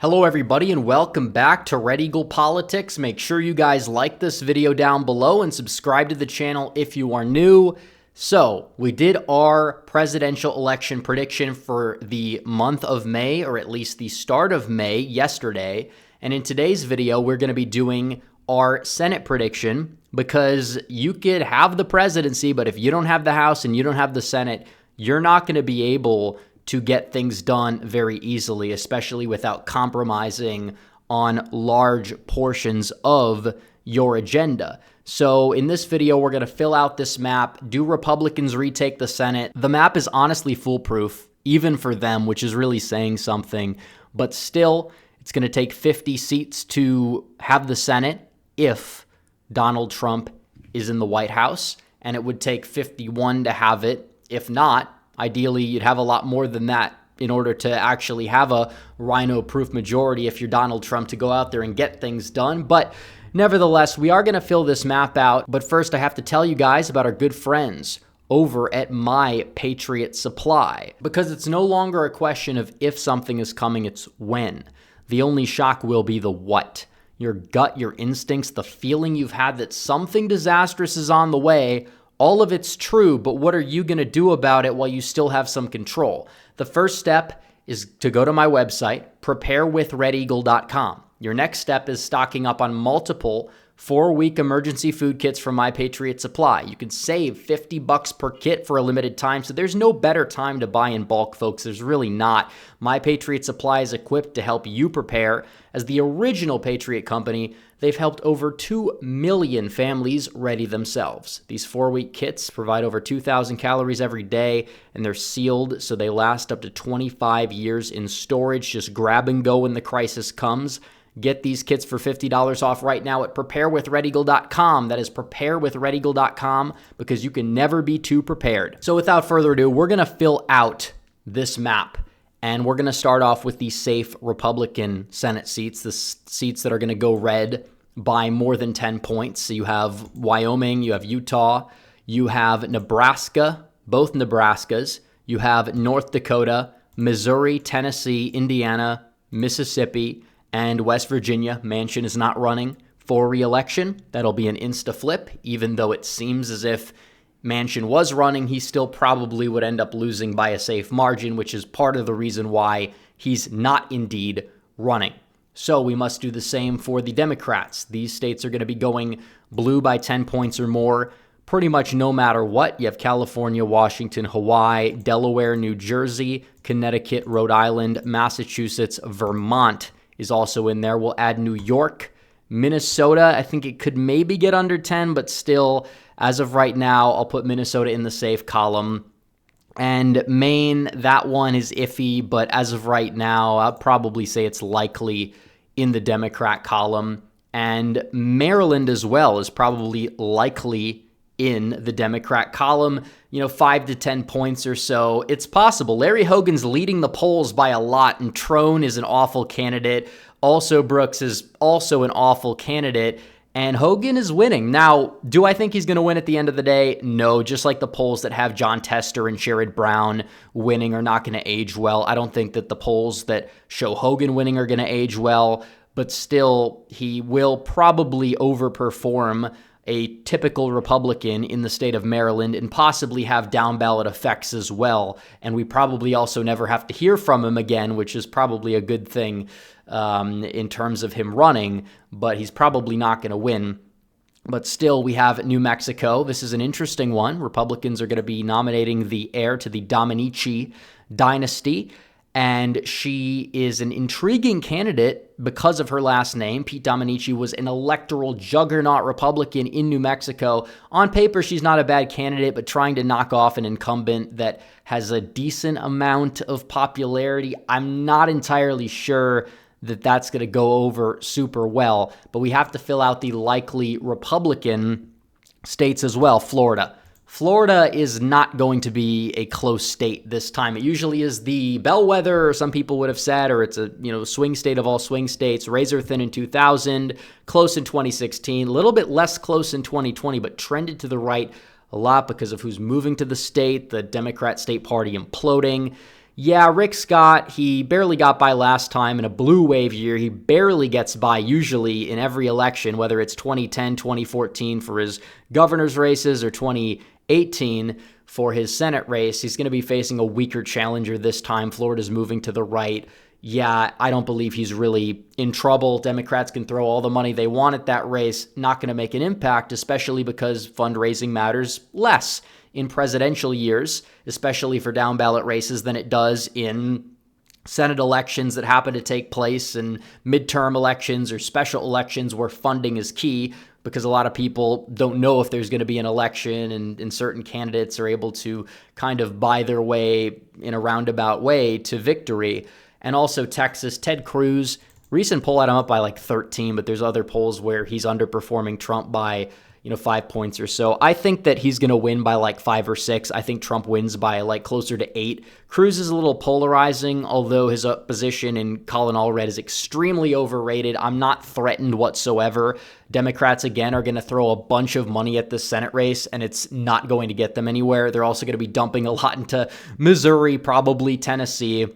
Hello everybody and welcome back to Red Eagle Politics. Make sure you guys like this video down below and subscribe to the channel if you are new. So, we did our presidential election prediction for the month of May, or at least the start of May, yesterday. And in today's video, we're going to be doing our Senate prediction because you could have the presidency, but if you don't have the House and you don't have the Senate, you're not going to be able to get things done very easily, especially without compromising on large portions of your agenda. So in this video, we're going to fill out this map. Do Republicans retake the Senate? The map is honestly foolproof, even for them, which is really saying something. But still, it's going to take 50 seats to have the Senate if Donald Trump is in the White House, and it would take 51 to have it. If not, ideally, you'd have a lot more than that in order to actually have a rhino-proof majority if you're Donald Trump to go out there and get things done. But nevertheless, we are going to fill this map out. But first, I have to tell you guys about our good friends over at My Patriot Supply, because it's no longer a question of if something is coming, it's when. The only shock will be the what. Your gut, your instincts, the feeling you've had that something disastrous is on the way. All of it's true, but what are you going to do about it while you still have some control? The first step is to go to my website, preparewithredeagle.com. Your next step is stocking up on multiple 4-week emergency food kits from My Patriot Supply. You can save $50 per kit for a limited time, so there's no better time to buy in bulk, folks. There's really not. My Patriot Supply is equipped to help you prepare. As the original Patriot company, they've helped over 2 million families ready themselves. These 4-week kits provide over 2,000 calories every day, and they're sealed so they last up to 25 years in storage. Just grab and go when the crisis comes. Get these kits for $50 off right now at preparewithredeagle.com. That is preparewithredeagle.com, because you can never be too prepared. So without further ado, we're going to fill out this map. And we're going to start off with the safe Republican Senate seats, the seats that are going to go red by more than 10 points. So you have Wyoming, you have Utah, you have Nebraska, both Nebraskas, you have North Dakota, Missouri, Tennessee, Indiana, Mississippi, and West Virginia. Manchin is not running for re-election. That'll be an insta-flip, even though it seems as if Manchin was running, he still probably would end up losing by a safe margin, which is part of the reason why he's not indeed running. So we must do the same for the Democrats. These states are going to be going blue by 10 points or more pretty much no matter what. You have California, Washington, Hawaii, Delaware, New Jersey, Connecticut, Rhode Island, Massachusetts, Vermont is also in there. We'll add New York, Minnesota. I think it could maybe get under 10, but still, as of right now, I'll put Minnesota in the safe column. And Maine, that one is iffy, but as of right now, I'll probably say it's likely in the Democrat column. And Maryland as well is probably likely in the Democrat column, 5 to 10 points or so. It's possible. Larry Hogan's leading the polls by a lot, and Trone is an awful candidate. Also, Brooks is also an awful candidate. And Hogan is winning. Now, do I think he's going to win at the end of the day? No, just like the polls that have John Tester and Sherrod Brown winning are not going to age well. I don't think that the polls that show Hogan winning are going to age well, but still, he will probably overperform a typical Republican in the state of Maryland and possibly have down-ballot effects as well. And we probably also never have to hear from him again, which is probably a good thing in terms of him running, but he's probably not going to win. But still, we have New Mexico. This is an interesting one. Republicans are going to be nominating the heir to the Dominici dynasty, and she is an intriguing candidate because of her last name. Pete Dominici was an electoral juggernaut Republican in New Mexico. On paper, she's not a bad candidate, but trying to knock off an incumbent that has a decent amount of popularity, I'm not entirely sure that that's going to go over super well. But we have to fill out the likely Republican states as well. Florida is not going to be a close state this time. It usually is the bellwether, or some people would have said, or it's a swing state of all swing states. Razor thin in 2000, close in 2016, a little bit less close in 2020, but trended to the right a lot because of who's moving to the state, the Democrat state party imploding. Yeah, Rick Scott, he barely got by last time in a blue wave year. He barely gets by usually in every election, whether it's 2010, 2014 for his governor's races or 2018 for his Senate race. He's going to be facing a weaker challenger this time. Florida's moving to the right. Yeah, I don't believe he's really in trouble. Democrats can throw all the money they want at that race. Not going to make an impact, especially because fundraising matters less in presidential years, especially for down ballot races, than it does in Senate elections that happen to take place in midterm elections or special elections where funding is key, because a lot of people don't know if there's going to be an election, and certain candidates are able to kind of buy their way in a roundabout way to victory. And also Texas, Ted Cruz, recent poll had him up by like 13, but there's other polls where he's underperforming Trump by 5 points or so. I think that he's going to win by like 5 or 6. I think Trump wins by like closer to 8. Cruz is a little polarizing, although his position in Colin Allred is extremely overrated. I'm not threatened whatsoever. Democrats, again, are going to throw a bunch of money at this Senate race, and it's not going to get them anywhere. They're also going to be dumping a lot into Missouri, probably Tennessee,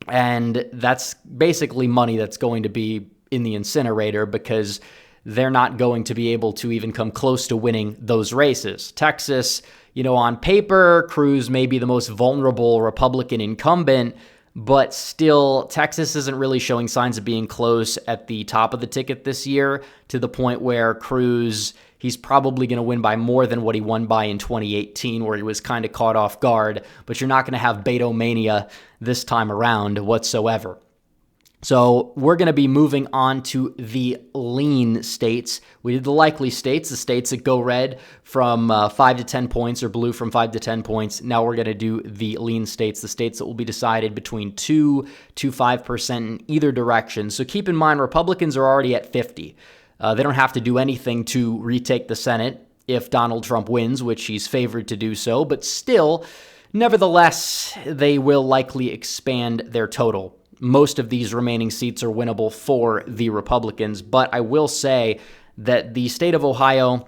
and that's basically money that's going to be in the incinerator because they're not going to be able to even come close to winning those races. Texas, on paper, Cruz may be the most vulnerable Republican incumbent, but still, Texas isn't really showing signs of being close at the top of the ticket this year, to the point where Cruz, he's probably going to win by more than what he won by in 2018, where he was kind of caught off guard, but you're not going to have Beto-mania this time around whatsoever. So we're going to be moving on to the lean states. We did the likely states, the states that go red from 5 to 10 points or blue from 5 to 10 points. Now we're going to do the lean states, the states that will be decided between 2 to 5% in either direction. So keep in mind, Republicans are already at 50. They don't have to do anything to retake the Senate if Donald Trump wins, which he's favored to do so. But still, nevertheless, they will likely expand their total. Most of these remaining seats are winnable for the Republicans, but I will say that the state of Ohio,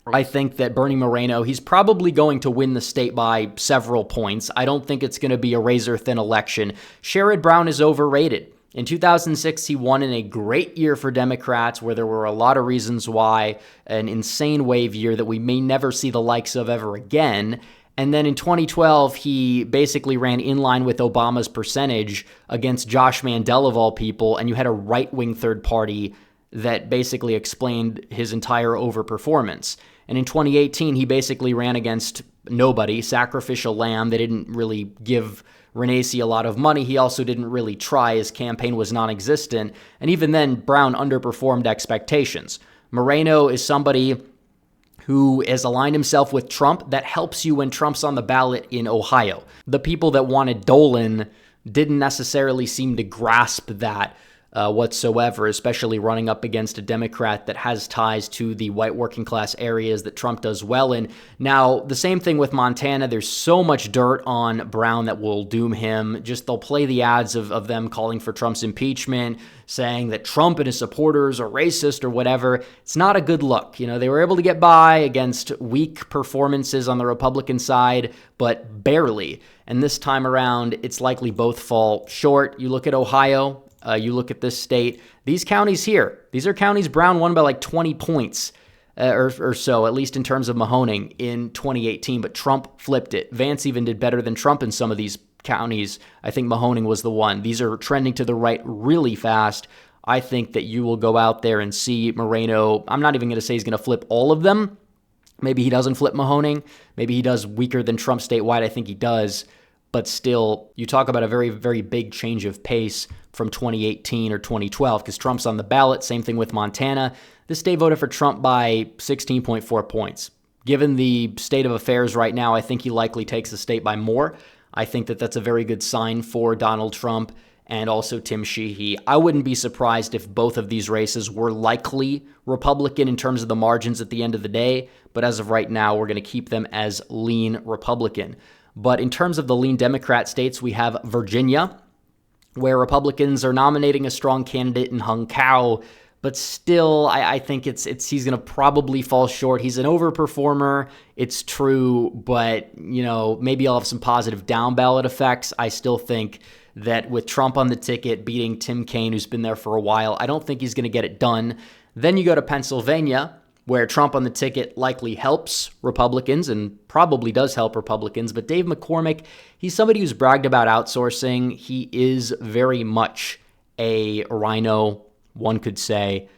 I think that Bernie Moreno, he's probably going to win the state by several points. I don't think it's going to be a razor-thin election. Sherrod Brown is overrated. In 2006, he won in a great year for Democrats where there were a lot of reasons why, an insane wave year that we may never see the likes of ever again. And then in 2012, he basically ran in line with Obama's percentage against Josh Mandel of all people, and you had a right-wing third party that basically explained his entire overperformance. And in 2018, he basically ran against nobody, sacrificial lamb. They didn't really give Renacci a lot of money. He also didn't really try. His campaign was non-existent. And even then, Brown underperformed expectations. Moreno is somebody who has aligned himself with Trump. That helps you when Trump's on the ballot in Ohio. The people that wanted Dolan didn't necessarily seem to grasp that whatsoever, especially running up against a Democrat that has ties to the white working class areas that Trump does well in. Now, the same thing with Montana. There's so much dirt on Brown that will doom him. Just they'll play the ads of them calling for Trump's impeachment, saying that Trump and his supporters are racist or whatever. It's not a good look. They were able to get by against weak performances on the Republican side, but barely. And this time around, it's likely both fall short. You look at Ohio, you look at this state, these counties here, these are counties Brown won by like 20 points or so, at least in terms of Mahoning in 2018, but Trump flipped it. Vance even did better than Trump in some of these counties. I think Mahoning was the one. These are trending to the right really fast. I think that you will go out there and see Moreno. I'm not even going to say he's going to flip all of them. Maybe he doesn't flip Mahoning. Maybe he does weaker than Trump statewide. I think he does. But still, you talk about a very, very big change of pace from 2018 or 2012 because Trump's on the ballot. Same thing with Montana. This state voted for Trump by 16.4 points. Given the state of affairs right now, I think he likely takes the state by more. I think that that's a very good sign for Donald Trump and also Tim Sheehy. I wouldn't be surprised if both of these races were likely Republican in terms of the margins at the end of the day, but as of right now, we're going to keep them as lean Republican. But in terms of the lean Democrat states, we have Virginia, where Republicans are nominating a strong candidate in Hung Cao, But still, I think he's going to probably fall short. He's an overperformer. It's true, but maybe I'll have some positive down ballot effects. I still think that with Trump on the ticket beating Tim Kaine, who's been there for a while, I don't think he's going to get it done. Then you go to Pennsylvania, where Trump on the ticket likely helps Republicans and probably does help Republicans. But Dave McCormick, he's somebody who's bragged about outsourcing. He is very much a rhino, one could say,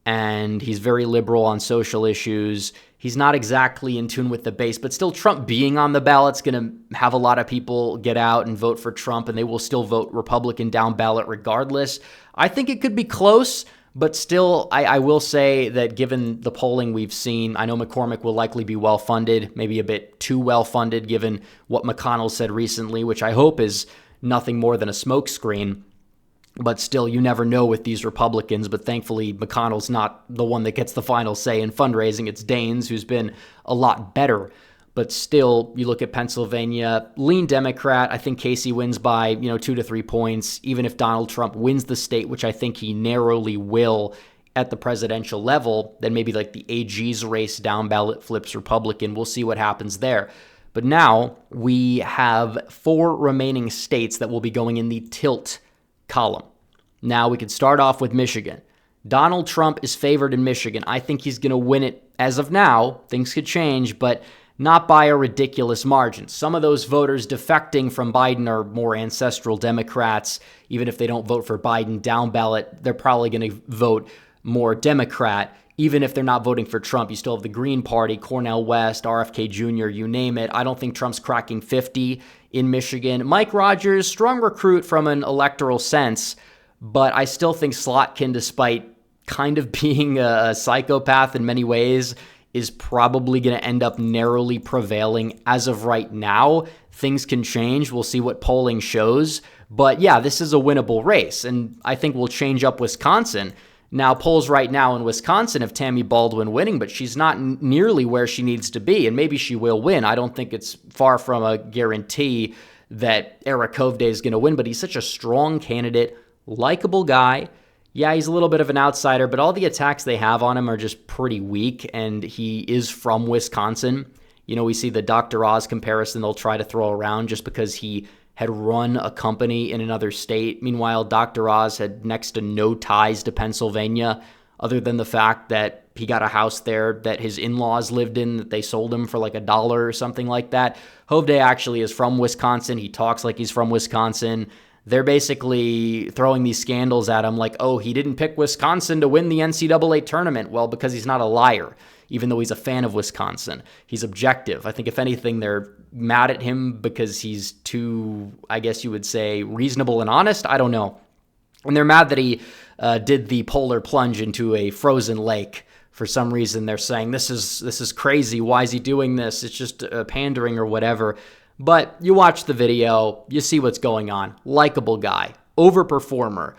and he's very liberal on social issues. He's not exactly in tune with the base, but still Trump being on the ballot's going to have a lot of people get out and vote for Trump, and they will still vote Republican down ballot regardless. I think it could be close, but still, I will say that given the polling we've seen, I know McCormick will likely be well-funded, maybe a bit too well-funded given what McConnell said recently, which I hope is nothing more than a smokescreen. But still, you never know with these Republicans. But thankfully, McConnell's not the one that gets the final say in fundraising. It's Daines, who's been a lot better. But still, you look at Pennsylvania, lean Democrat. I think Casey wins by 2 to 3 points. Even if Donald Trump wins the state, which I think he narrowly will at the presidential level, then maybe like the AG's race down ballot flips Republican. We'll see what happens there. But now we have 4 remaining states that will be going in the tilt column. Now we could start off with Michigan. Donald Trump is favored in Michigan. I think he's going to win it as of now. Things could change, but not by a ridiculous margin. Some of those voters defecting from Biden are more ancestral Democrats. Even if they don't vote for Biden down ballot, they're probably going to vote more Democrat. Even if they're not voting for Trump, you still have the Green Party, Cornel West, RFK Jr., you name it. I don't think Trump's cracking 50 in Michigan. Mike Rogers, strong recruit from an electoral sense, but I still think Slotkin, despite kind of being a psychopath in many ways, is probably going to end up narrowly prevailing as of right now. Things can change. We'll see what polling shows. But yeah, this is a winnable race, and I think we'll change up Wisconsin. Now, polls right now in Wisconsin have Tammy Baldwin winning, but she's not nearly where she needs to be, and maybe she will win. I don't think it's far from a guarantee that Eric Hovde is going to win, but he's such a strong candidate, likable guy. Yeah, he's a little bit of an outsider, but all the attacks they have on him are just pretty weak, and he is from Wisconsin. We see the Dr. Oz comparison they'll try to throw around just because he had run a company in another state. Meanwhile, Dr. Oz had next to no ties to Pennsylvania, other than the fact that he got a house there that his in-laws lived in, that they sold him for like $1 or something like that. Hovde actually is from Wisconsin. He talks like he's from Wisconsin. They're basically throwing these scandals at him like, oh, he didn't pick Wisconsin to win the NCAA tournament. Well, because he's not a liar, even though he's a fan of Wisconsin. He's objective. I think if anything, they're mad at him because he's too, I guess you would say, reasonable and honest. I don't know. And they're mad that he did the polar plunge into a frozen lake. For some reason, they're saying, this is crazy. Why is he doing this? It's just pandering or whatever. But you watch the video, you see what's going on. Likable guy, overperformer.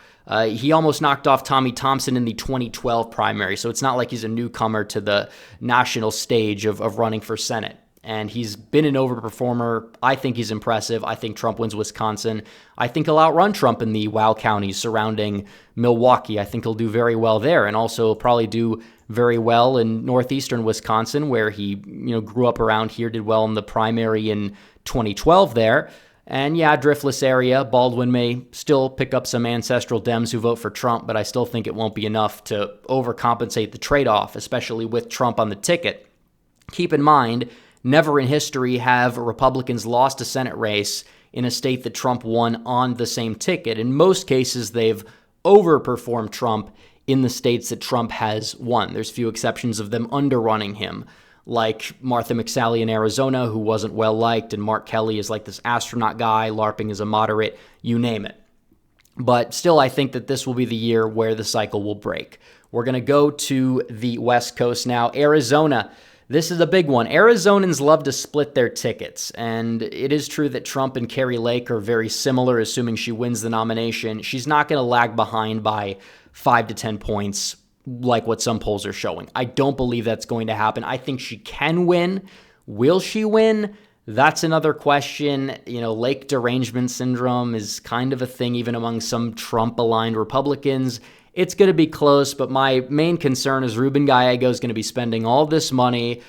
He almost knocked off Tommy Thompson in the 2012 primary, so it's not like he's a newcomer to the national stage of running for Senate. And he's been an overperformer. I think he's impressive. I think Trump wins Wisconsin. I think he'll outrun Trump in the WOW counties surrounding Milwaukee. I think he'll do very well there, and also probably do very well in northeastern Wisconsin, where he grew up around here, did well in the primary in 2012 there. And yeah, driftless area. Baldwin may still pick up some ancestral Dems who vote for Trump, but I still think it won't be enough to overcompensate the trade-off, especially with Trump on the ticket. Keep in mind, never in history have Republicans lost a Senate race in a state that Trump won on the same ticket. In most cases, they've overperformed Trump in the states that Trump has won. There's few exceptions of them underrunning him, like Martha McSally in Arizona, who wasn't well-liked, and Mark Kelly is like this astronaut guy, LARPing is a moderate, you name it. But still, I think that this will be the year where the cycle will break. We're going to go to the West Coast now. Arizona, this is a big one. Arizonans love to split their tickets, and it is true that Trump and Kari Lake are very similar, assuming she wins the nomination. She's not going to lag behind by 5 to 10 points like what some polls are showing. I don't believe that's going to happen. I think she can win. Will she win? That's another question. Lake derangement syndrome is kind of a thing even among some Trump-aligned Republicans. it's going to be close, but my main concern is Ruben Gallego is going to be spending all this money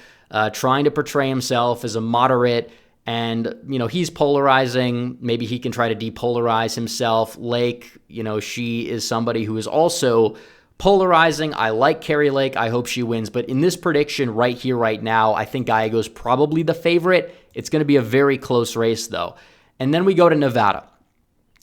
trying to portray himself as a moderate, and, he's polarizing. Maybe he can try to depolarize himself. Lake, she is somebody who is also polarizing. I like Kari Lake. I hope she wins. But in this prediction right here, right now, I think Gallego's probably the favorite. It's going to be a very close race, though. And then we go to Nevada.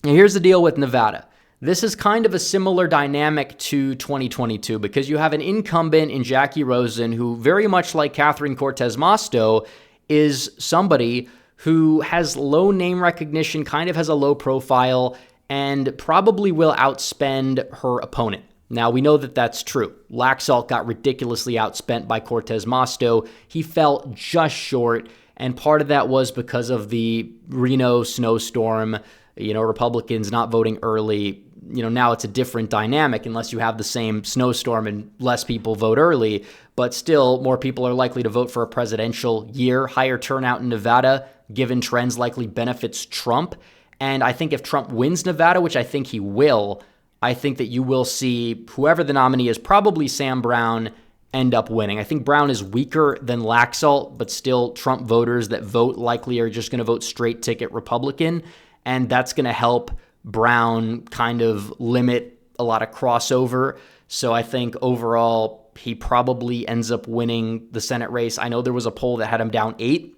And here's the deal with Nevada. This is kind of a similar dynamic to 2022 because you have an incumbent in Jackie Rosen who, very much like Catherine Cortez Masto, is somebody who has low name recognition, kind of has a low profile, and probably will outspend her opponent. Now, we know that that's true. Laxalt got ridiculously outspent by Cortez Masto. He fell just short, and part of that was because of the Reno snowstorm, Republicans not voting early. Now it's a different dynamic unless you have the same snowstorm and less people vote early, but still more people are likely to vote for a presidential year. Higher turnout in Nevada, given trends, likely benefits Trump. And I think if Trump wins Nevada, which I think he will, I think that you will see whoever the nominee is, probably Sam Brown, end up winning. I think Brown is weaker than Laxalt, but still Trump voters that vote likely are just going to vote straight ticket Republican, and that's going to help Brown kind of limit a lot of crossover. So I think overall he probably ends up winning the Senate race. I know there was a poll that had him down 8,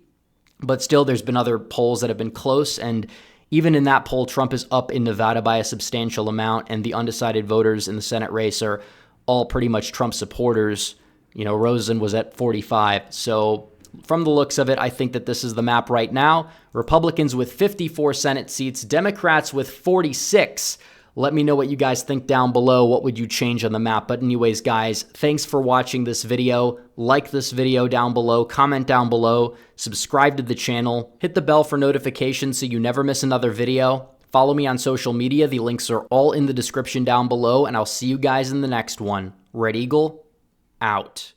but still there's been other polls that have been close, and even in that poll, Trump is up in Nevada by a substantial amount, and the undecided voters in the Senate race are all pretty much Trump supporters. Rosen was at 45. So from the looks of it, I think that this is the map right now. Republicans with 54 Senate seats, Democrats with 46. Let me know what you guys think down below. What would you change on the map? But anyways, guys, thanks for watching this video. Like this video down below, comment down below, subscribe to the channel, hit the bell for notifications so you never miss another video. Follow me on social media. The links are all in the description down below, and I'll see you guys in the next one. Red Eagle, out.